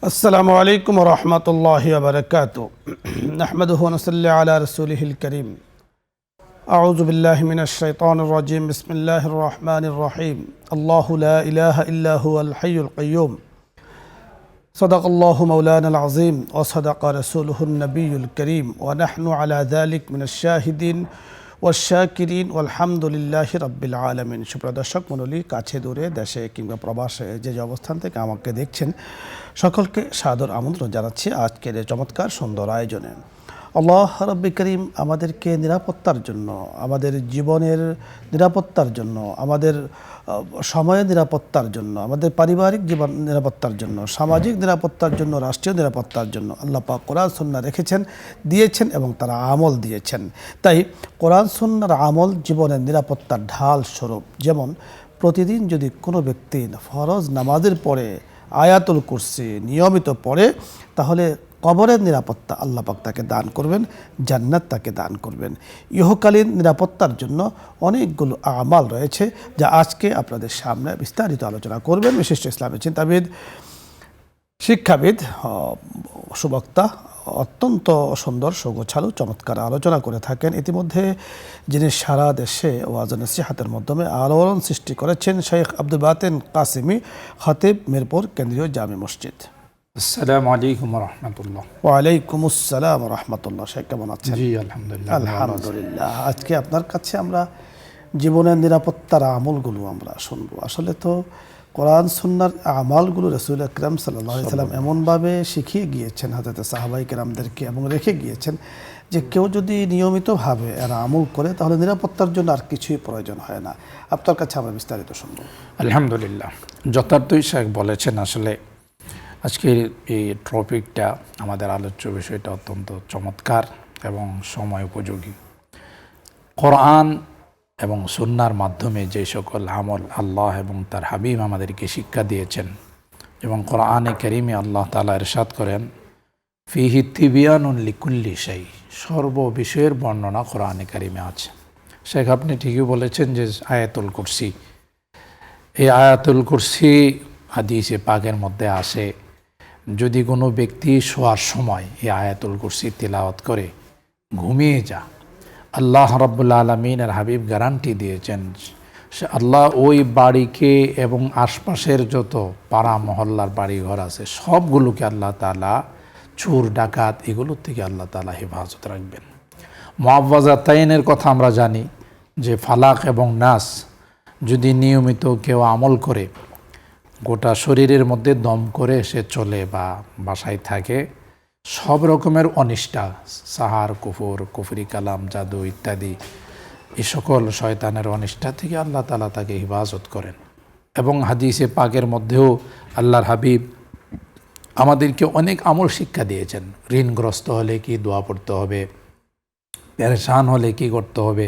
আসসালামু আলাইকুম ওয়া রাহমাতুল্লাহি ওয়া বারাকাতুহু নাহমাদুহু ওয়া নুসাল্লি আলা রাসূলিহিল কারীম আউযু বিল্লাহি মিনাশ শাইতানির রাজীম বিসমিল্লাহির রহমানির রহিম আল্লাহু লা ইলাহা ইল্লা হুয়াল হাইয়ুল কাইয়্যুম সাদাকাল্লাহু মাওলানাল আযীম ওয়া সাদাকা রাসূলুহুন নবিয়্যুল কারীম ওয়া নাহনু আলা যালিক মিনাশ শাহিদিন ওয়াশ-শাকিরিন ওয়ালহামদুলিল্লাহি রাব্বিল আলামিন। সুপ্রিয় দর্শক মণ্ডলী, কাছে দূরে, দেশে কিংবা প্রবাসে যে অবস্থান থেকে আমাকে দেখছেন, সকলকে সাদর আমন্ত্রণ জানাচ্ছি আজকের এই চমৎকার সুন্দর আয়োজনে। আল্লাহ রাব্বি করিম আমাদেরকে নিরাপত্তার জন্য, আমাদের জীবনের নিরাপত্তার জন্য, আমাদের সময়ের নিরাপত্তার জন্য, আমাদের পারিবারিক জীবন নিরাপত্তার জন্য, সামাজিক নিরাপত্তার জন্য, রাষ্ট্রীয় নিরাপত্তার জন্য আল্লাহ পাক কোরআন সুন্নাহ রেখেছেন, দিয়েছেন এবং তারা আমল দিয়েছেন। তাই কোরআন সুন্নাহর আমল জীবনের নিরাপত্তার ঢাল স্বরূপ। যেমন প্রতিদিন যদি কোনো ব্যক্তি ফরজ নামাজের পরে আয়াতুল কুরসি নিয়মিত পড়ে, তাহলে কবরের নিরাপত্তা আল্লাহ পাক তাকে দান করবেন, জান্নাত তাকে দান করবেন। ইহকালীন নিরাপত্তার জন্য অনেকগুলো আমাল রয়েছে, যা আজকে আপনাদের সামনে বিস্তারিত আলোচনা করবেন বিশিষ্ট ইসলামী চিন্তাবিদ, শিক্ষাবিদ, সুবক্তা, অত্যন্ত সুন্দর সুগোছালো চমৎকার আলোচনা করে থাকেন। ইতিমধ্যে যিনি সারা দেশে ওয়াজ নসিহাতের মাধ্যমে আলোড়ন সৃষ্টি করেছেন, শেখ আব্দুল বাতেন কাসিমি, খতিব, মিরপুর কেন্দ্রীয় জামে মসজিদ। আসসালামু আলাইকুম ওয়া রাহমাতুল্লাহ। ওয়া আলাইকুম আসসালাম ওয়া রাহমাতুল্লাহ। শেখ কেমন আছেন? জি আলহামদুলিল্লাহ। আলহামদুলিল্লাহ। আজকে আপনার কাছে আমরা জীবনের নিরাপত্তার আমলগুলো আমরা শুনবো। আসলে তো কোরআন সুন্নাহর আমালগুলো রাসূল আকরাম সাল্লাল্লাহু আলাইহি সাল্লাম এমনভাবে শিখিয়ে গিয়েছেন হযরত সাহাবায়ে কেরামদেরকে, এবং রেখে গিয়েছেন যে কেউ যদি নিয়মিতভাবে এর আমল করে তাহলে নিরাপত্তার জন্য আর কিছুই প্রয়োজন হয় না। আপনার কাছে আমরা বিস্তারিত শুনবো। আলহামদুলিল্লাহ, যথার্থই শেখ বলেছেন। আসলে আজকের এই টপিকটা, আমাদের আলোচ্য বিষয়টা অত্যন্ত চমৎকার এবং সময় উপযোগী। কোরআন এবং সুন্নাহর মাধ্যমে যে সকল আমল আল্লাহ এবং তার হাবিব আমাদেরকে শিক্ষা দিয়েছেন, এবং কোরআনে কারীমে আল্লাহ তাআলা ইরশাদ করেন, ফিহি তিবিয়ানুন লিকুল্লি শাই, সর্ব বিষয়ের বর্ণনা কোরআনে কারীমে আছে। শেখ আপনি ঠিকই বলেছেন যে আয়াতুল কুরসি, এই আয়াতুল কুরসি হাদিসে পাকের মধ্যে আসে, যদি কোনো ব্যক্তি শোয়ার সময় এই আয়াতুল কুরসি তিলাওয়াত করে ঘুমিয়ে যা, আল্লাহ রাব্বুল আলামিন আর হাবিব গ্যারান্টি দিয়েছেন, সে আল্লাহ ওই বাড়িকে এবং আশপাশের যত পাড়া মহল্লার বাড়িঘর আছে সবগুলোকে আল্লাহ তাআলা চোর ডাকাত এগুলোর থেকে আল্লাহ তাআলা হেফাজত রাখবেন। মুআওয়াযাতাইনের কথা আমরা জানি যে ফালাক এবং নাস যদি নিয়মিত কেউ আমল করে, গোটা শরীরের মধ্যে দম করে সে চলে বা বাসায় থাকে, সব রকমের অনিষ্টা, সাহার, কুফর, কুফরি কালাম, জাদু ইত্যাদি এই সকল শয়তানের অনিষ্টা থেকে আল্লাহ তাআলা তাকে হিফাজত করেন। এবং হাদিসে পাকের মধ্যেও আল্লাহর হাবিব আমাদেরকে অনেক আমল শিক্ষা দিয়েছেন। ঋণগ্রস্ত হলে কি দোয়া পড়তে হবে, পেরেশান হলে কি করতে হবে,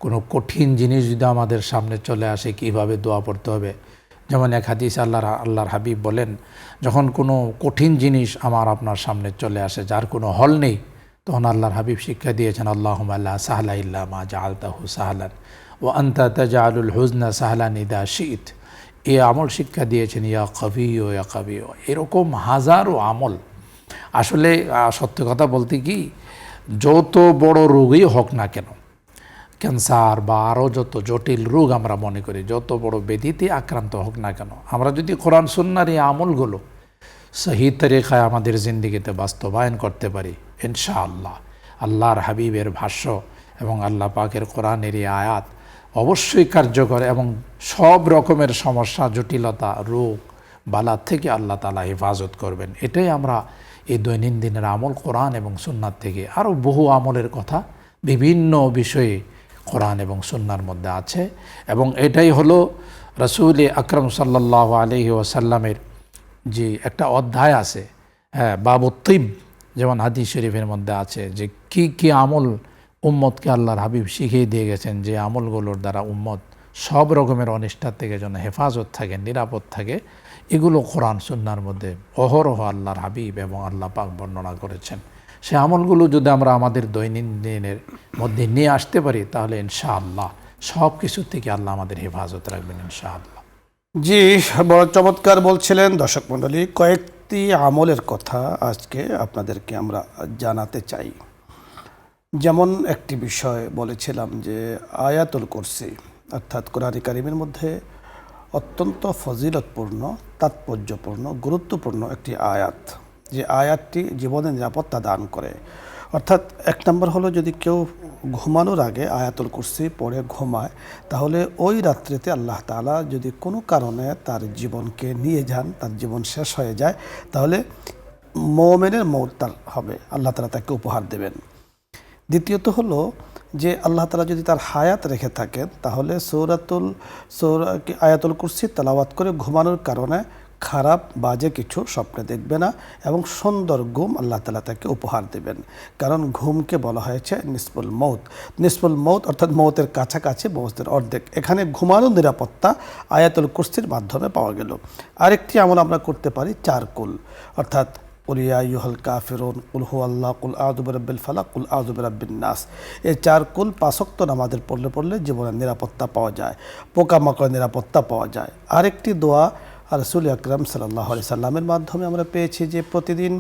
কোনো কঠিন জিনিস যদি আমাদের সামনে চলে আসে কীভাবে দোয়া পড়তে হবে। যেমন এক হাদিস আল্লাহর হাবিব বলেন, যখন কোনো কঠিন জিনিস আমার আপনার সামনে চলে আসে, যার কোনো হল নেই, তখন আল্লাহর হাবিব শিক্ষা দিয়েছেন, আল্লাহুম্মা লা সাহলা ইল্লা মা জাআলতাহু সাহলান ওয়া আনতা তাজআলুল হুজনা সাহলান ইযা শি'ত। এই আমল শিক্ষা দিয়েছেন, ইয়া কাবিয়্যু ইয়া কাবিয়্যু। এরকম হাজারো আমল। আসলে সত্য কথা বলতে কি, যত বড় রোগই হোক না কেন, ক্যান্সার বা আরও যত জটিল রোগ আমরা মনে করি, যত বড় ব্যাধিতে আক্রান্ত হোক না কেন, আমরা যদি কোরআন সুন্নাহর এই আমলগুলো সহি তরিকায় আমাদের জিন্দেগিতে বাস্তবায়ন করতে পারি, ইনশাআল্লাহ আল্লাহর হাবিবের ভাষ্য এবং আল্লাহ পাকের কোরআনের এই আয়াত অবশ্যই কার্যকর, এবং সব রকমের সমস্যা, জটিলতা, রোগ বালা থেকে আল্লাহ তাআলা হেফাজত করবেন। এটাই আমরা এই দৈনন্দিনের আমল কোরআন এবং সুন্নাত থেকে, আরও বহু আমলের কথা বিভিন্ন বিষয়ে কোরআন এবং সুন্নাহর মধ্যে আছে। এবং এটাই হলো রাসূল আকরাম সাল্লাল্লাহু আলাইহি ওয়াসাল্লামের যে একটা অধ্যায় আছে, বাবুত তিব, যেমন হাদিস শরীফের মধ্যে আছে যে কি কি আমল উম্মতকে আল্লাহর হাবিব শিখিয়ে দিয়ে গেছেন, যে আমলগুলোর দ্বারা উম্মত সব রকমের অনিষ্টার থেকে যেন হেফাজত থাকে, নিরাপদ থাকে। এগুলো কোরআন সুন্নাহর মধ্যে অহরহ আল্লাহর হাবিব এবং আল্লাহ পাক বর্ণনা করেছেন। সে আমলগুলো যদি আমরা আমাদের দৈনন্দিনের মধ্যে নিয়ে আসতে পারি, তাহলে ইনশাআল্লাহ সব কিছু থেকে আল্লাহ আমাদের হেফাজত রাখবেন ইনশাআল্লাহ। জি, বড় চমৎকার বলছিলেন দর্শক মণ্ডলী। কয়েক একটি আমলের কথা আজকে আপনাদেরকে আমরা জানাতে চাই। যেমন একটি বিষয় বলেছিলাম যে আয়াতুল কুরসি অর্থাৎ কোরআন কারীমের মধ্যে অত্যন্ত ফজিলতপূর্ণ, তাৎপর্যপূর্ণ, গুরুত্বপূর্ণ একটি আয়াত, যে আয়াতটি জীবনে নিরাপত্তা দান করে। অর্থাৎ এক নম্বর হলো, যদি কেউ ঘুমানোর আগে আয়াতুল কুরসি পড়ে ঘুমায়, তাহলে ওই রাত্রিতে আল্লাহ তাআলা যদি কোনো কারণে তার জীবনকে নিয়ে যান, তার জীবন শেষ হয়ে যায়, তাহলে মুমিনের মওত তার হবে, আল্লাহ তাআলা তাকে উপহার দেবেন। দ্বিতীয়ত হলো যে আল্লাহ তাআলা যদি তার হায়াত রেখে থাকেন, তাহলে আয়াতুল কুরসি তেলাওয়াত করে ঘুমানোর কারণে খারাপ বাজে কিছু স্বপ্নে দেখবে না এবং সুন্দর ঘুম আল্লাহ তাআলা তাকে উপহার দেবেন। কারণ ঘুমকে বলা হয়েছে নিসফুল মৌত। নিসফুল মৌত অর্থাৎ মৌতের কাছাকাছি, মৌতের অর্ধেক। এখানে ঘুমানোর নিরাপত্তা আয়াতুল কুরসির মাধ্যমে পাওয়া গেল। আরেকটি আমল আমরা করতে পারি, চারকুল, অর্থাৎ কুল ইয়া আইয়ুহাল কাফিরুন, কুল হুয়াল্লাহ, কুল আউযু বিরাব্বিল ফালাক, কুল আউযু বিরাব্বিন নাস। এই চারকুল 5 ওয়াক্ত নামাজের পড়লে জীবনের নিরাপত্তা পাওয়া যায়, পোকামাকড়ের নিরাপত্তা পাওয়া যায়। আরেকটি দোয়া রাসূল আকরাম সাল্লাল্লাহু আলাইহি সাল্লামের মাধ্যমে আমরা পেয়েছি যে প্রতিদিন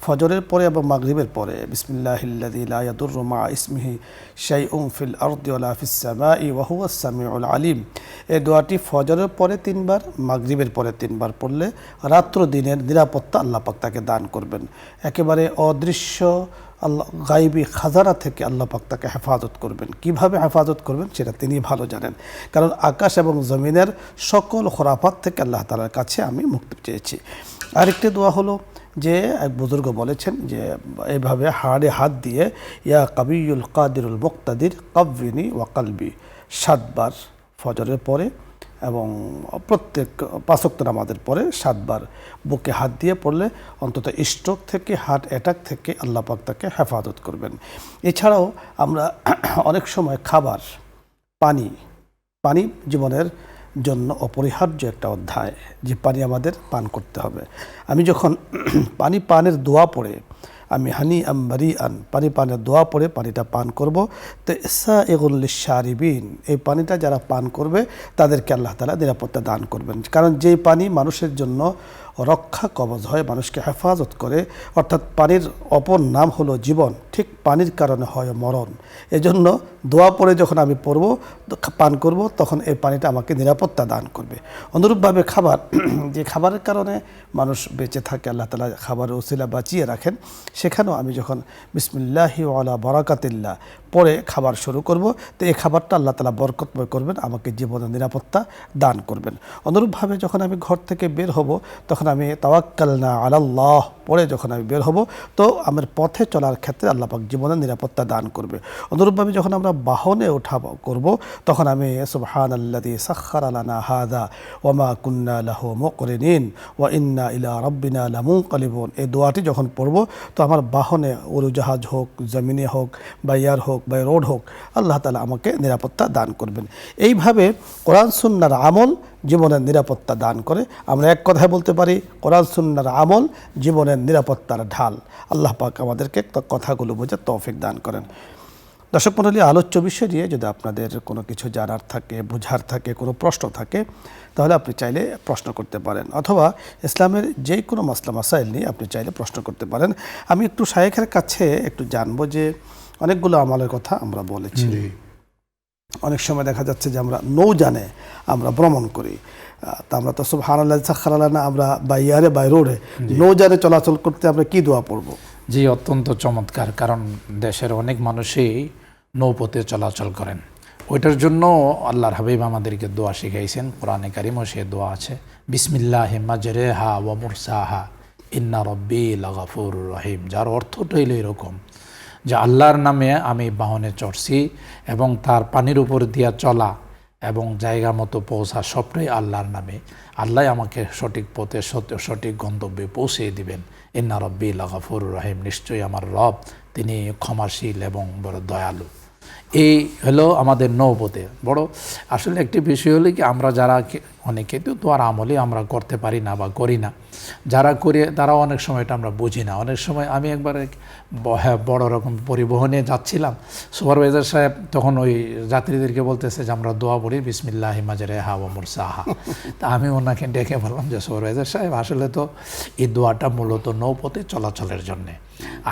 ফজরের পরে এবং মাগরিবের পরে বিসমিল্লাহিল্লাযী লা ইয়াদুররু মা ইসমিহি শাইউন ফিল আরদি ওয়ালা ফিস সামাই ওয়া হুয়াস সামিউল আলিম। এই দোয়াটি ফজরের পরে 3 বার, মাগরিবের পরে 3 বার পড়লে রাত্র দিনের নিরাপত্তা আল্লাহ পাক তাকে দান করবেন। একেবারে অদৃশ্য আল্লাহ গায়বী খাজানা থেকে আল্লাহ পাক তাকে হেফাজত করবেন। কিভাবে হেফাজত করবেন সেটা তিনি ভালো জানেন, কারণ আকাশ এবং জমিনের সকল খোরাফাত থেকে আল্লাহ তাআলার কাছে আমি মুক্তি চেয়েছি। আরেকটি দোয়া হলো যে এক বুজুর্গ বলেছেন যে এইভাবে হাড়ে হাত দিয়ে ইয়া কাবিয়ুল কাদিরুল মুক্তাদির কাব্বিনি ওয়া কালবি 7 বার ফজরের পরে এবং প্রত্যেক 5 ওয়াক্ত নামাজের পরে 7 বার বুকে হাত দিয়ে পড়লে অন্তত স্ট্রোক থেকে, হার্ট অ্যাটাক থেকে আল্লাহ পাক তাকে হেফাজত করবেন। এছাড়াও আমরা অনেক সময় খাবার, পানি জীবনের জন্য অপরিহার্য একটা অধ্যায়, যে পানি আমাদের পান করতে হবে। আমি যখন পানি পানের দোয়া পড়ে, আমি হানি আম্বারি আন পানি পানের দোয়া পড়ে পানিটা পান করব, তো সাইগুল লিশারিবিন, এই পানিটা যারা পান করবে তাদেরকে আল্লাহ তাআলা নিরাপত্তা দান করবেন। কারণ যেই পানি মানুষের জন্য রক্ষা কবচ হয়, মানুষকে হেফাজত করে, অর্থাৎ পানির অপর নাম হলো জীবন, ঠিক পানির কারণে হয় মরণ। এজন্য দোয়া পড়ে যখন আমি পান করব, তখন এই পানিটা আমাকে নিরাপত্তা দান করবে। অনুরূপভাবে খাবার, যে খাবারের কারণে মানুষ বেঁচে থাকে, আল্লাহ তাআলা খাবারের ওসিলা বাঁচিয়ে রাখেন, সেখানেও আমি যখন বিসমিল্লাহি ওয়া আলা বারাকাতিল্লাহ পরে খাবার শুরু করব, তো এই খাবারটা আল্লাহ তাআলা বরকতময় করবেন, আমাকে জীবনের নিরাপত্তা দান করবেন। অনুরূপভাবে যখন আমি ঘর থেকে বের হব, তখন আমি তাওয়াক্কালনা আলাল্লাহ পরে যখন আমি বের হব, তো আমার পথে চলার ক্ষেত্রে আল্লাহ পাক জীবনের নিরাপত্তা দান করবে। অনুরূপভাবে যখন আমরা বাহনে করব, তখন আমি সুবহানাল্লাযী সাখখারা লানা হাযা ওয়া মা কুন্না লাহু মুকরিনিন ওয়া ইন্না ইলা রাব্বিনা লামুনকালিবুন, এই দোয়াটি যখন পড়ব, তো আমার বাহনে উড়োজাহাজ হোক, জমিনে হোক, বা এয়ার হোক, বা রোড হোক, আল্লাহ তাআলা আমাকে নিরাপত্তা দান করবেন। এইভাবে কোরআন সুন্নাহর আমল জীবনের নিরাপত্তা দান করে। আমরা এক কথায় বলতে পারি, কোরআন সুন্নাহর আমল জীবনের নিরাপত্তার ঢাল। আল্লাহ পাক আমাদেরকে কথাগুলো বোঝার তৌফিক দান করেন। দর্শক মণ্ডলী, আলোচ্য বিষয় নিয়ে যদি আপনাদের কোনো কিছু জানার থাকে, বোঝার থাকে, কোনো প্রশ্ন থাকে, তাহলে আপনি চাইলে প্রশ্ন করতে পারেন, অথবা ইসলামের যে কোনো মাসলা মাসাইল নিয়ে আপনি চাইলে প্রশ্ন করতে পারেন। আমি একটু শায়েখের কাছে একটু জানবো যে অনেকগুলো আমলের কথা আমরা বলেছি। অনেক সময় দেখা যাচ্ছে যে আমরা নৌযানে আমরা ভ্রমণ করি, তা আমরা তো সুবহানাল্লাযী সাখখারা লানা, আমরা বাই এয়ারে বাই রোডে নৌযানে চলাচল করতে আমরা কি দোয়া পড়ব? জি, অত্যন্ত চমৎকার। কারণ দেশের অনেক মানুষই নৌপথে চলাচল করেন, ওইটার জন্য আল্লাহর হাবিব আমাদেরকে দোয়া শিখাইছেন। কোরআনে কারিমও সে দোয়া আছে, বিসমিল্লাহি মাজরেহা ওয়া মুরসাহা ইন্না রব্বি লাগাফুরুর রহিম, যার অর্থটা হইল এরকম যে আল্লাহর নামে আমি বাহনে চড়ছি এবং তার পানির উপর দিয়া চলা এবং জায়গা মতো পৌঁছা সবটাই আল্লাহর নামে। আল্লাহ আমাকে সঠিক পথে সঠিক গন্তব্যে পৌঁছে দিবেন। ইন্না রব্বি লাগাফুরুর রহিম, নিশ্চয়ই আমার রব তিনি ক্ষমাশীল এবং বড় দয়ালু। এই হলো আমাদের নৌপথে বড় আসলে একটি বিষয় হলো কি, আমরা যারা অনেকে তো দোয়ার আমলই আমরা করতে পারি না বা করি না, যারা করে তারা অনেক সময় এটা আমরা বুঝি না। অনেক সময় আমি একবার বড় রকম পরিবহনে যাচ্ছিলাম, সুপারভাইজার সাহেব তখন ওই যাত্রীদেরকে বলতেছে যে আমরা দোয়া পড়ি বিসমিল্লাহি মাজরেহা ওয়া মুরসাহা। তা আমি ওনাকে ডেকে বললাম যে সুপারভাইজার সাহেব, আসলে তো এই দোয়াটা মূলত নৌপথে চলাচলের জন্যে,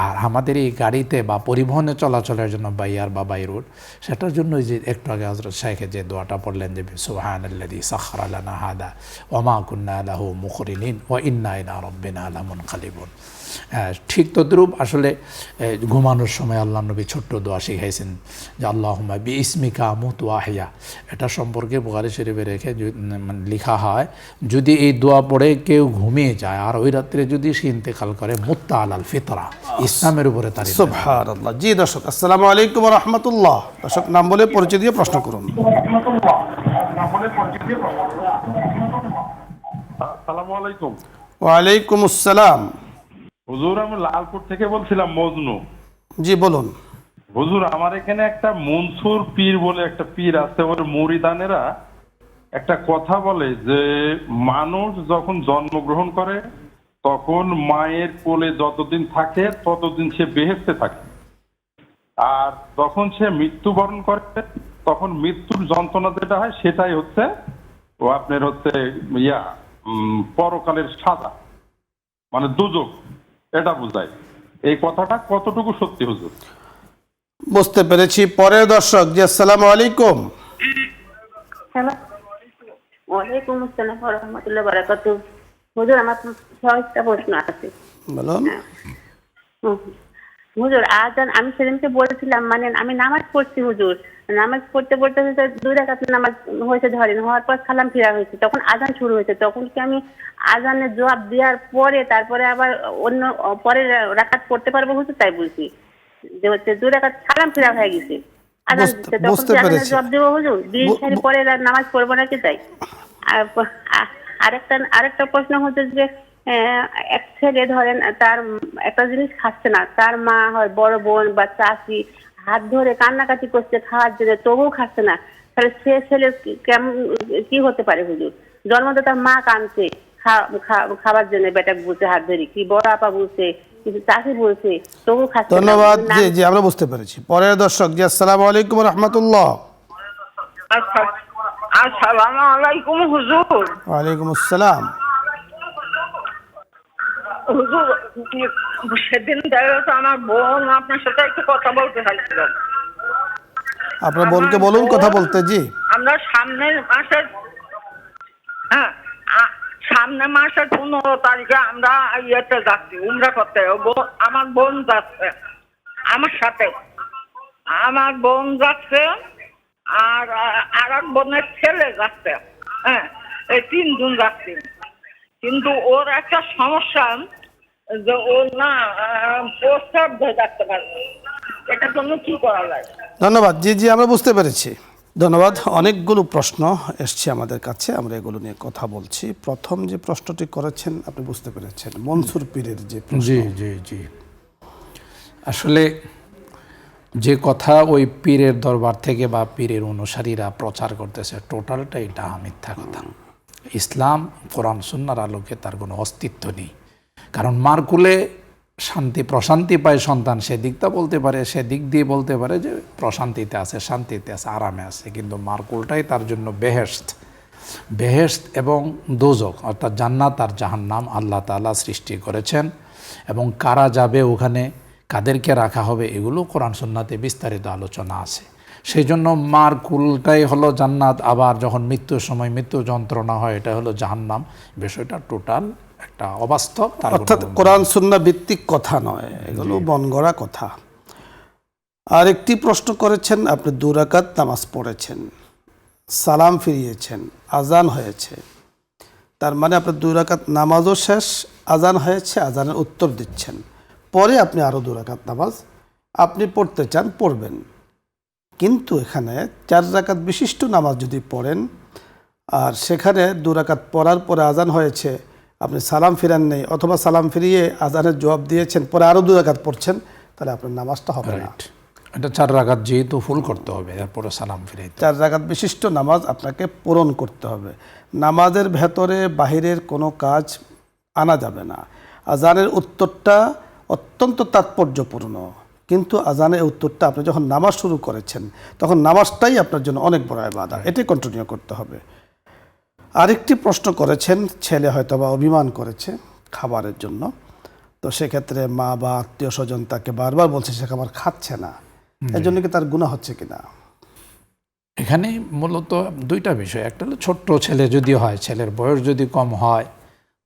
আর আমাদের এই গাড়িতে বা পরিবহনে চলাচলের জন্য বাইয়ার বা বাই রোড, সেটার জন্য যে একটু আগে হযরত শাইখে যে দোয়াটা পড়লেন যে সুবহানাল্লাযী সাখখারা লানা হাদা ওয়া মা কুন্না লাহু মুকরিনিন ওয়া ইন্না ইলা রাব্বিনা লামুনকালিবুন। ঠিক তদ্রূপ আসলে ঘুমানোর সময় আল্লাহ নবী ছোট্ট দোয়া শিখাইছেন যে আল্লাহুম্মা বিইসমিকা আমুতু ওয়া আহইয়া। এটা সম্পর্কে বুখারী শরীফে রেখে লেখা হয়, যদি এই দোয়া পড়ে কেউ ঘুমিয়ে যায় আর ওই রাত্রে যদি সে ইন্তেকাল করে মুত্তা আলাল ফিতরা, ইসলামের উপরে তার। সুবহানাল্লাহ। জি দর্শক, আসসালামু আলাইকুম ওয়া রাহমাতুল্লাহ। দর্শক নাম বলে পরিচয় দিয়ে প্রশ্ন করুন। আসসালামু আলাইকুম। ওয়া আলাইকুম আসসালাম। হুজুর, আমি লালপুর থেকে বলছিলাম, মজনু। জি বলুন। হুজুর, আমার এখানে একটা মনসুর পীর বলে একটা পীর আছে, ওর মুরিদানেরা একটা কথা বলে যে মানুষ যখন জন্মগ্রহণ করে তখন মায়ের কোলে যতদিন থাকে ততদিন সে বেহেশতে থাকে, আর যখন সে মৃত্যুবরণ করে তখন মৃত্যুর যন্ত্রণা যেটা হয় সেটাই হচ্ছে ও আপনার হচ্ছে পরকালের সাজা, মানে দুজক, এটা বোঝায়। এই কথাটা কতটুকু সত্যি হুজুর? বুঝতে পেরেছি। পরের দর্শক, জি আসসালামু আলাইকুম। হ্যালো, ওয়ালাইকুম আসসালাম ওয়া রাহমাতুল্লাহি ওয়া বারাকাতুহু। হুজুর, আমার ছয়টা প্রশ্ন আছে। বলুন। হুজুর, আজান আমি সেদিনকে বলেছিলাম, মানে আমি নামাজ পড়ছি হুজুর, নামাজ পড়তে পড়তে দুই রাকাত নামাজ হয়েছে, ধরেন হওয়ার পর সালাম ফিরা হয়েছে, তখন আজান শুরু হয়েছে, তখন কি আমি আজানের জবাব দেওয়ার পরে তারপরে আবার অন্য পরের রাকাত পড়তে পারবো হুজুর? তাই বলছি যে হচ্ছে দুই রাকাত সালাম ফিরা হয়ে গেছে, আজান দিচ্ছে, তখন কি আজানের জবাব দেবো হুজুর? বিয়ে শাড়ি পরে নামাজ পড়বো নাকি? তাই। আরেকটা প্রশ্ন হচ্ছে যে এক ছেলে ধরেন তার একটা জিনিস খাচ্ছে না, তার মা হয় বড় বোন বা চাচি হাত ধরে কান্নাকাটি করছে খাওয়ার জন্য, তবুও খাচ্ছে না, তাহলে সে ছেলে কেমন কি হতে পারে হুজুর? জন্মদাতার মা কাঁদছে খাবার জন্য, বেটা বলছে হাত ধরে, কি বড় আপা বলছে, কিছু চাষি বলছে, তবু খাচ্ছে না। ধন্যবাদ। জি জি, আমরা বুঝতে পেরেছি। পরের দর্শক, জি আসসালামু আলাইকুম ওয়া রাহমাতুল্লাহ। আসসালামু আলাইকুম হুজুর। ওয়ালাইকুম আসসালাম। হুজুর, সেদিন দেখা গেছে আমার বোন আপনার সাথে একটু কথা বলতে চাইছিল। আপনার বোনকে বলুন কথা বলতে। জি। আমরা সামনের মাসের সামনের মাসের 15 তারিখে আমরা ইয়েতে যাচ্ছি উমরা করতে। আমার বোন যাচ্ছে আমার সাথে, আমার বোন যাচ্ছে আর এক বোনের ছেলে যাচ্ছে। এই 3 জন যাচ্ছি, কিন্তু ওর একটা সমস্যা যে ও না প্রস্রাব ধরে রাখতে পারবে, এটার জন্য কি করা যায়? ধন্যবাদ। জি জি, আমরা বুঝতে পেরেছি। ধন্যবাদ। অনেকগুলো প্রশ্ন এসছে আমাদের কাছে, আমরা এগুলো নিয়ে কথা বলছি। প্রথম যে প্রশ্নটি করেছেন আপনি বুঝতে পেরেছেন, মনসুর পীরের যে প্রশ্ন। জি জি জি, আসলে যে কথা ওই পীরের দরবার থেকে বা পীরের অনুসারীরা প্রচার করতেছে, টোটালটা এটা মিথ্যা কথা। ইসলাম কোরআন সুন্নাহর আলোকে তার কোনো অস্তিত্ব নেই। কারণ মার কোলে শান্তি প্রশান্তি পায় সন্তান, সেদিকটা বলতে পারে, সেদিক দিয়ে বলতে পারে যে প্রশান্তিতে আছে, শান্তিতে আছে, আরামে আছে, কিন্তু মার কোলটাই তার জন্য বেহেশত এবং দোজক, অর্থাৎ জান্নাত আর জাহান্নাম আল্লাহ তাআলা সৃষ্টি করেছেন। এবং কারা যাবে ওখানে, কাদেরকে রাখা হবে, এগুলো কোরআন সুন্নাতে বিস্তারিত আলোচনা আছে। সেই জন্য মার কুলটাই হলো জান্নাত, আবার যখন মৃত্যুর সময় মৃত্যু যন্ত্রণা হয় এটা হলো জাহান্নাম। বিষয়টা টোটাল একটা অবাস্তব, অর্থাৎ কোরআন সুন্নাহ ভিত্তিক কথা নয়, এগুলো বনগড়া কথা। আর একটি প্রশ্ন করেছেন, আপনি 2 রাকাত নামাজ পড়েছেন, সালাম ফিরিয়েছেন, আজান হয়েছে, তার মানে আপনার 2 রাকাত নামাজও শেষ, আজান হয়েছে, আজানের উত্তর দিচ্ছেন, পরে আপনি আরও 2 রাকাত নামাজ আপনি পড়তে চান, পড়বেন। কিন্তু এখানে 4 রাকাত বিশিষ্ট নামাজ যদি পড়েন আর সেখানে 2 রাকাত পড়ার পরে আজান হয়েছে, আপনি সালাম ফিরান নেই, অথবা সালাম ফিরিয়ে আজানের জবাব দিয়েছেন, পরে আরও 2 রাকাত পড়ছেন, তাহলে আপনার নামাজটা হবে না। এটা 4 রাকাত যেহেতু ফুল করতে হবে, এরপরে সালাম ফিরাইতে 4 রাকাত বিশিষ্ট নামাজ আপনাকে পূরণ করতে হবে। নামাজের ভেতরে বাহিরের কোনো কাজ আনা যাবে না। আজানের উত্তরটা অত্যন্ত তাৎপর্যপূর্ণ, কিন্তু আজানের উত্তরটা আপনি যখন নামাজ শুরু করেছেন তখন নামাজটাই আপনার জন্য অনেক বড় ইবাদত, এটাই কন্টিনিউ করতে হবে। আরেকটি প্রশ্ন করেছেন, ছেলে হয়তো বা অভিমান করেছে খাবারের জন্য, তো সেক্ষেত্রে মা বা আত্মীয় স্বজন তাকে বারবার বলছে সে খাবার খাচ্ছে না, এর জন্য কি তার গুনাহ হচ্ছে কিনা? এখানে মূলত দুইটা বিষয়। একটা হলো ছোট্ট ছেলে যদি হয়, ছেলের বয়স যদি কম হয়,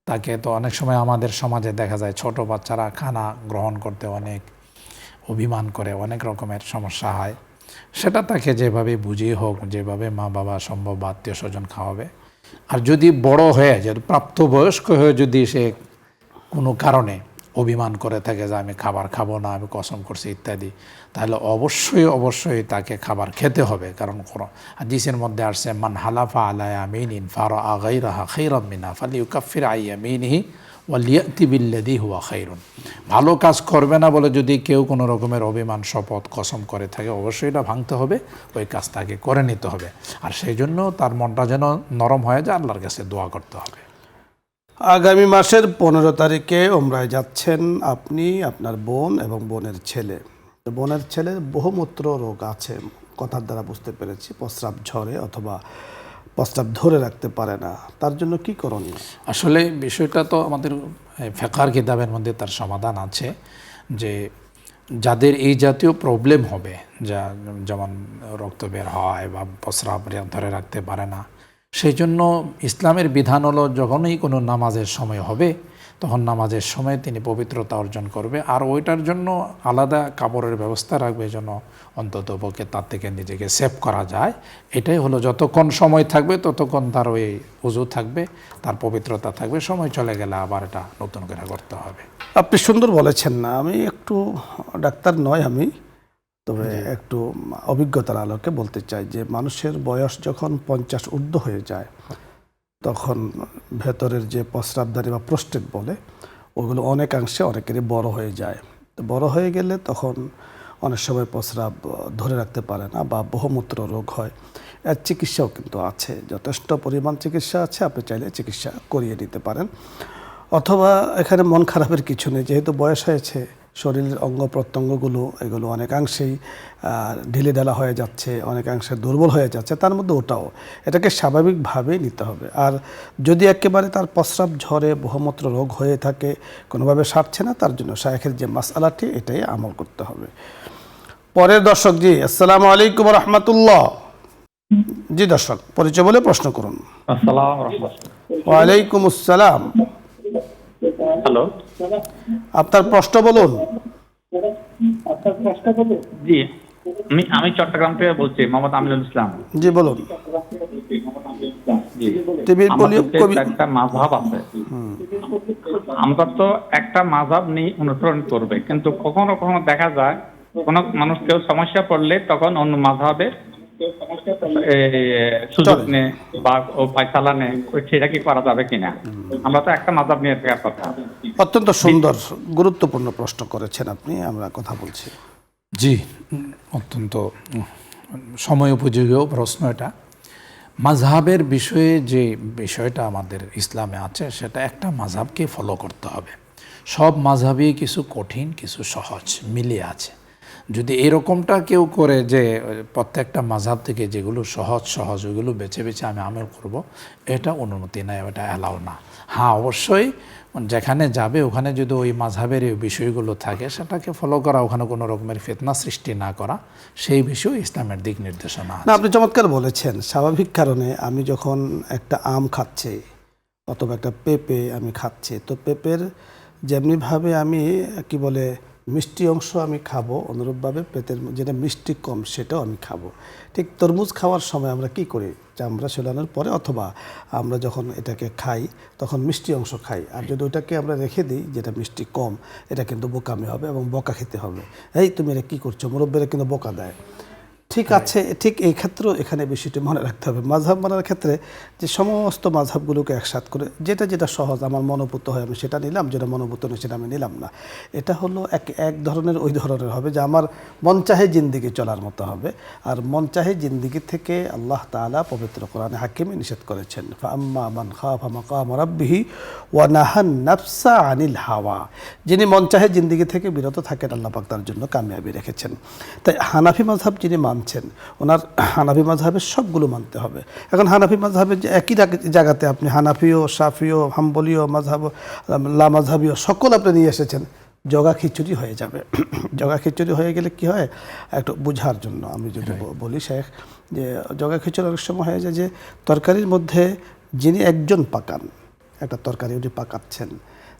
তাকে তো অনেক সময় আমাদের সমাজে দেখা যায় ছোট বাচ্চারা খানা গ্রহণ করতে অনেক অভিমান করে, অনেক রকমের সমস্যা হয়। সেটা তাকে যেভাবে বুঝিয়ে হোক, যেভাবে মা বাবা সম্ভব বা আত্মীয় স্বজন খাওয়াবে। আর যদি বড় হয়ে যে প্রাপ্তবয়স্ক হয়ে যদি সে কোনো কারণে অভিমান করে থাকে যে আমি খাবার খাবো না, আমি কসম করছি ইত্যাদি, তাহলে অবশ্যই তাকে খাবার খেতে হবে। কারণ হাদিসের মধ্যে আসছে, মান হালাফা আলা ইয়ামিনিন ফারাআ গায়রাহা খায়রাম মিনহা ফালিইউকাফির আন ইয়ামিনিহি ওয়ালিয়াতি বিল্লাযী হুয়া খায়রুন। ভালো কাজ করবে না বলে যদি কেউ কোনো রকমের অভিমান, শপথ, কসম করে থাকে, অবশ্যই এটা ভাঙতে হবে, ওই কাজ তাকে করে নিতে হবে। আর সেই জন্য তার মনটা যেন নরম হয়ে যায়, আল্লাহর কাছে দোয়া করতে হবে। আগামী মাসের 15 তারিখে ওমরায় যাচ্ছেন আপনি, আপনার বোন এবং বোনের ছেলে। তো বোনের ছেলের বহুমূত্র রোগ আছে, কথার দ্বারা বুঝতে পেরেছি, প্রস্রাব ঝরে অথবা প্রস্রাব ধরে রাখতে পারে না, তার জন্য কি করণীয়? আসলে বিষয়টা তো আমাদের ফিকহের কিতাবের মধ্যে তার সমাধান আছে, যে যাদের এই জাতীয় প্রবলেম হবে, যেমন রক্ত বের হয় বা প্রস্রাব ধরে রাখতে পারে না, সেই জন্য ইসলামের বিধান হলো যখনই কোনো নামাজের সময় হবে তখন নামাজের সময় তিনি পবিত্রতা অর্জন করবে, আর ওইটার জন্য আলাদা কাপড়ের ব্যবস্থা রাখবে, যেন অন্ততপক্ষে তার থেকে নিজেকে সেভ করা যায়। এটাই হলো, যতক্ষণ সময় থাকবে ততক্ষণ তার ওই ওযু থাকবে, তার পবিত্রতা থাকবে, সময় চলে গেলে আবার এটা নতুন করে করতে হবে। আপনি সুন্দর বলেছেন না, আমি একটু ডাক্তার নয় আমি, তবে একটু অভিজ্ঞতার আলোকে বলতে চাই যে মানুষের বয়স যখন 50 ঊর্ধ্ব হয়ে যায় তখন ভেতরের যে প্রস্রাবধারী বা প্রস্টেট বলে, ওগুলো অনেকাংশে অনেকেরই বড় হয়ে যায়। তো বড় হয়ে গেলে তখন অনেক সময় প্রস্রাব ধরে রাখতে পারে না বা বহুমূত্র রোগ হয়। এর চিকিৎসাও কিন্তু আছে, যথেষ্ট পরিমাণ চিকিৎসা আছে, আপনি চাইলে চিকিৎসা করিয়ে নিতে পারেন। অথবা এখানে মন খারাপের কিছু নেই, যেহেতু বয়স হয়েছে, শরীরের অঙ্গ প্রত্যঙ্গগুলো এগুলো অনেকাংশেই ঢিলে ঢালা হয়ে যাচ্ছে, অনেকাংশে দুর্বল হয়ে যাচ্ছে, তার মধ্যে ওটাও, এটাকে স্বাভাবিকভাবেই নিতে হবে। আর যদি একেবারে তার প্রস্রাব ঝরে বহুমূত্র রোগ হয়ে থাকে, কোনোভাবে সারছে না, তার জন্য শায়েখের যে মাসআলাটি এটাই আমল করতে হবে। পরের দর্শক, জি আসসালামু আলাইকুম রহমতুল্লাহ। জি দর্শক, পরিচয় বলে প্রশ্ন করুন। আসসালামু আলাইকুম। ওয়ালাইকুম আসসালাম। হ্যালো, আপনার প্রশ্ন বলুন। জি আমি চট্টগ্রাম থেকে বলছি, মোহাম্মদ আমিনুল ইসলাম। জি বলুন। জি, টিভির ভলিউম আমাদের একটা মাযহাব আছে, আমরা তো একটা মাযহাব নিয়ে অনুসরণ করবে, কিন্তু কখনো কখনো দেখা যায় কোন মানুষ কেউ সমস্যা পড়লে তখন অন্য মাযহাবে সুযোগ নেই বা ফায়সালা নেই, সেটা কি করা যাবে কিনা? আমরা তো একটা মাযহাব নিয়ে থাকার কথা। অত্যন্ত সুন্দর গুরুত্বপূর্ণ প্রশ্ন করেছেন আপনি, আমরা কথা বলছি। জি, অত্যন্ত সময় উপযোগী প্রশ্ন এটা। মাযহাবের বিষয়ে যে বিষয়টা আমাদের ইসলামে আছে, সেটা একটা মাযহাবকে ফলো করতে হবে। সব মাযহাবই কিছু কঠিন, কিছু সহজ মিলিয়ে আছে। যদি এরকমটা কেউ করে যে প্রত্যেকটা মাযহাব থেকে যেগুলো সহজ ওইগুলো বেছে বেছে আমি আমল করব, এটা অনুমতি নেই, এটা অ্যালাউ না। হ্যাঁ, অবশ্যই যেখানে যাবে ওখানে যদি ওই মাযহাবের এই বিষয়গুলো থাকে সেটাকে ফলো করা, ওখানে কোনো রকমের ফিতনা সৃষ্টি না করা, সেই বিষয়ে ইসলামের দিক নির্দেশনা আছে। না, আপনি চমৎকার বলেছেন। স্বাভাবিক কারণে আমি যখন একটা আম খাচ্ছি অথবা একটা পেঁপে আমি খাচ্ছি, তো পেঁপের যেমনিভাবে আমি কি বলে মিষ্টি অংশ আমি খাবো, অনুরূপভাবে পেটের যেটা মিষ্টি কম সেটাও আমি খাবো। ঠিক তরমুজ খাওয়ার সময় আমরা কি করি, চামড়া ছোলানোর পরে অথবা আমরা যখন এটাকে খাই তখন মিষ্টি অংশ খাই, আর যদি ওটাকে আমরা রেখে দিই যেটা মিষ্টি কম, এটা কিন্তু বোকামি হবে এবং বকা খেতে হবে। এই তুমি এটা কী করছো, মুরব্বীরা কিন্তু বকা দেয়। ঠিক আছে, ঠিক এই ক্ষেত্রেও এখানে বিষয়টি মনে রাখতে হবে মাযহাব মানার ক্ষেত্রে যে সমস্ত মাযহাবগুলোকে একসাথ করে যেটা যেটা সহজ আমার মনোভূত হয় আমি সেটা নিলাম, যেটা মনোভূত নয় সেটা আমি নিলাম না। এটা হলো এক ধরনের ওই ধরনের হবে যে আমার মন চাহে জিন্দিগি চলার মতো হবে। আর মন চাহে জিন্দিগি থেকে আল্লাহ তাআলা পবিত্র কোরআনে হাকিমে নিষেধ করেছেন, ফাআম্মা মান খাফা মাকাম রাব্বিহি ওয়া নাহান নাফসা আনিল হাওয়া, যিনি মন চাহে জিন্দিগি থেকে বিরত থাকেন আল্লাহ পাক তার জন্য কামিয়াবি রেখেছেন। তাই হানাফি মাযহাব যিনি মানছেন ওনার হানাফি মাযহাবের সবগুলো মানতে হবে। এখন হানাফি মাযহাবের যে একই জায়গাতে আপনি হানাফিও, শাফিও, হাম্বলিও, মাযহাব লামাযহাবিও সকল আপনি নিয়ে এসেছেন, জগা খিচুড়ি হয়ে যাবে। জগা খিচুড়ি হয়ে গেলে কি হয়, একটু বোঝার জন্য আমি যদি বলি শেখ, যে জগা খিচুড়ি অনেক সময় হয়ে যায় যে তরকারির মধ্যে যিনি একজন পাকান, একটা তরকারি উনি পাকাচ্ছেন,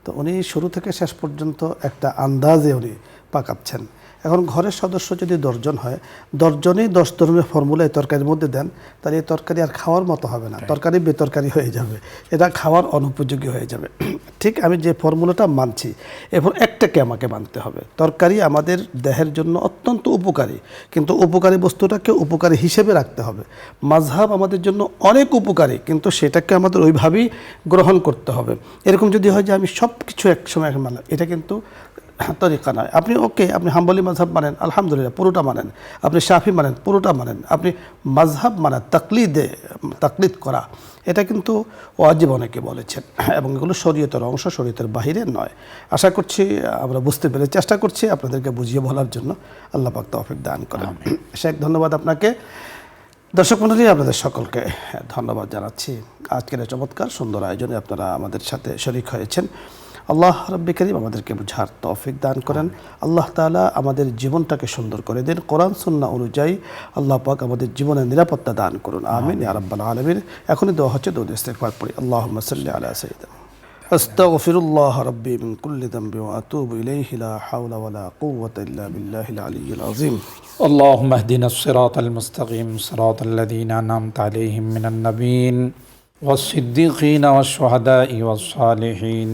তো উনি শুরু থেকে শেষ পর্যন্ত একটা আন্দাজে উনি পাকাচ্ছেন। এখন ঘরের সদস্য যদি 10 জন হয়, 10 জনই 10 ধরনের ফর্মুলা এই তরকারির মধ্যে দেন, তাহলে এই তরকারি আর খাওয়ার মতো হবে না, তরকারি বেতরকারি হয়ে যাবে, এটা খাওয়ার অনুপযোগী হয়ে যাবে। ঠিক আমি যে ফর্মুলাটা মানছি এরপর একটাকে আমাকে মানতে হবে। তরকারি আমাদের দেহের জন্য অত্যন্ত উপকারী, কিন্তু উপকারী বস্তুটাকে উপকারী হিসেবে রাখতে হবে। মাযহাব আমাদের জন্য অনেক উপকারী, কিন্তু সেটাকে আমাদের ওইভাবেই গ্রহণ করতে হবে। এরকম যদি হয় যে আমি সব কিছু একসময় মানলাম, এটা কিন্তু তরিকা নয়। আপনি আপনি হাম্বলি মাযহাব মানেন, আলহামদুলিল্লাহ পুরোটা মানেন, আপনি শাফি মানেন, পুরোটা মানেন, আপনি মাযহাব মানেন, তাকলিদ করা এটা কিন্তু ওয়াজিব অনেকে বলেছেন, এবং এগুলো শরীয়তের অংশ, শরীয়তের বাহিরে নয়। আশা করছি আমরা বুঝতে পেরে চেষ্টা করছি আপনাদেরকে বুঝিয়ে বলার জন্য। আল্লাহ পাক তৌফিক দান করেন। শেখ ধন্যবাদ আপনাকে। দর্শক মণ্ডলী আপনাদের সকলকে ধন্যবাদ জানাচ্ছি। আজকের এই চমৎকার সুন্দর আয়োজনে আপনারা আমাদের সাথে শরীক হয়েছেন। আল্লাহ রাব্বি কারীম আমাদেরকে বুঝার তৌফিক দান করেন। আল্লাহ তাআলা আমাদের জীবনটাকে সুন্দর করে দেন কোরআন সুন্নাহ অনুযায়ী। আল্লাহ পাক আমাদের জীবনের নিরাপত্তা দান করুন, আমিন ইয়া রাব্বাল আলামিন। এখনই দোয়া হচ্ছে, দরুদ ইস্তিগফার পড়ি। আল্লাহুম্মা সাল্লি আলা সাইয়্যিদিনা আস্তাগফিরুল্লাহ রাব্বি মিন কুল্লি যামবি ওয়া আতুবু ইলাইহি লা হাওলা ওয়া লা কুওয়াতা ইল্লা বিল্লাহিল আলিয়্যিল আযীম। اللهم اهدنا الصراط المستقيم صراط الذين أنعمت عليهم من النبيين والصديقين والشهداء والصالحين.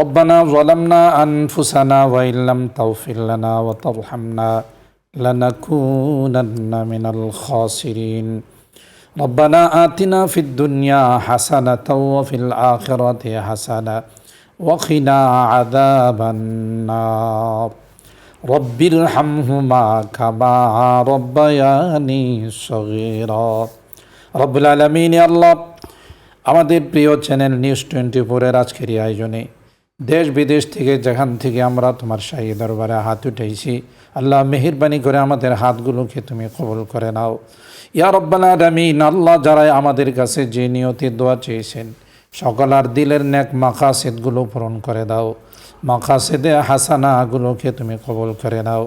ربنا ظلمنا أنفسنا وإن لم تغفر لنا وترحمنا لنكونن من الخاسرين. ربنا آتنا في الدنيا حسنة وفي الآخرة حسنة وقنا عذاب النار. رب ارحمهما كما ربياني صغيرا. رب العالمين আল্লাহ, আমাদের প্রিয় চ্যানেল নিউজ 24 আজকের এই আয়োজনে দেশ বিদেশ থেকে যেখান থেকে আমরা তোমার শাহী দরবারে হাত উঠাইছি, আল্লাহ মেহেরবানি করে আমাদের হাতগুলোকে তুমি কবুল করে নাও ইয়া রাব্বাল আলামিন। আল্লাহ, যারা আমাদের কাছে যে নিয়তে দোয়া চেয়েছেন সকলের দিলের নেক মাকাসিদগুলো পূরণ করে দাও, মাকাসিদে হাসানাগুলোকে তুমি কবুল করে নাও।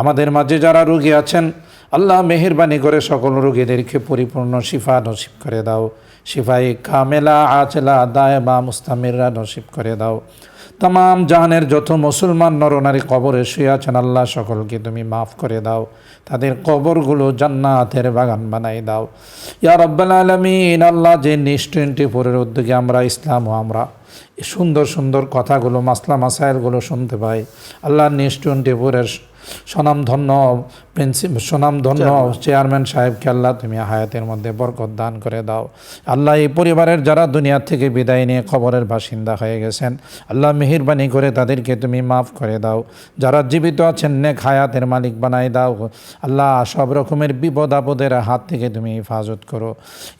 আমাদের মাঝে যারা রোগী আছেন আল্লাহ মেহেরবানি করে সকল রোগীদেরকে পরিপূর্ণ শিফা নসিব করে দাও, শিফাই কামেলা আচলা দায়বা মুস্তামিররা নসিব করে দাও। তামাম জাহানের যত মুসলমান নরনারী কবরে শুয়ে আছেন আল্লাহ সকলকে তুমি মাফ করে দাও, তাদের কবরগুলো জান্নাতের বাগান বানাই দাও ইয়া রাব্বাল আলামিন। আল্লাহ, যে নিউজ 24 উদ্যোগে আমরা ইসলাম ও আমরা সুন্দর সুন্দর কথাগুলো মাসলা মাসাইলগুলো শুনতে পাই, আল্লাহ নিউজ 24 স্বনামধন্য স্বনামধন্য চেয়ারম্যান সাহেবকে আল্লাহ তুমি হায়াতের মধ্যে বরকত দান করে দাও। আল্লাহ, এই পরিবারের যারা দুনিয়া থেকে বিদায় নিয়ে কবরের বাসিন্দা হয়ে গেছেন আল্লাহ মেহেরবানি করে তাদেরকে তুমি মাফ করে দাও। যারা জীবিত আছেন নেক হায়াতের মালিক বানাই দাও। আল্লাহ, সব রকমের বিপদ আপদের হাত থেকে তুমি হেফাজত করো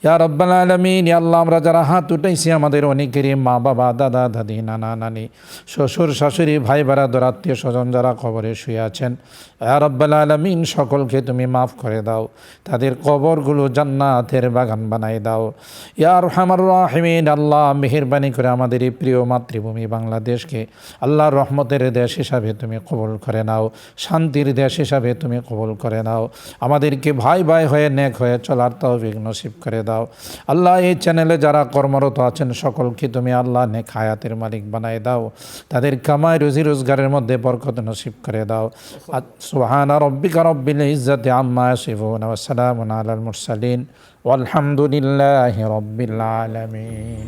ইয়া রাব্বাল আলামিন। ইয়া আল্লাহ, আমরা যারা হাত উঠাইছি আমাদের অনেকেরই মা বাবা, দাদা দাদি, নানা নানি, শ্বশুর শাশুড়ি, ভাই বারাদর, আত্মীয় স্বজন যারা কবরে শুয়ে আছেন ইয়া রাব্বাল আলামিন সকলকে তুমি মাফ করে দাও, তাদের কবরগুলো জান্নাতের বাগান বানাই দাও ইয়া আরহামার রাহিমিন। আল্লাহ, মেহেরবানি করে আমাদের এই প্রিয় মাতৃভূমি বাংলাদেশকে আল্লাহ রহমতের দেশ হিসাবে তুমি কবুল করে নাও, শান্তির দেশ হিসাবে তুমি কবুল করে নাও। আমাদেরকে ভাই ভাই হয়ে নেক হয়ে চলার তৌফিক নসিব করে দাও। আল্লাহ, এই চ্যানেলে যারা কর্মরত আছেন সকলকে তুমি আল্লাহ নেক হায়াতের মালিক বানাই দাও, তাদের কামাই রুজি রোজগারের মধ্যে বরকত নসিব করে দাও। সুবহান রাব্বিকা রব্বিল ইজ্জাতি আম্মা ইয়াসিফুন ওয়া সালামুন আলাল মুরসালিন ওয়ালহামদুলিল্লাহি রাব্বিল আলামিন।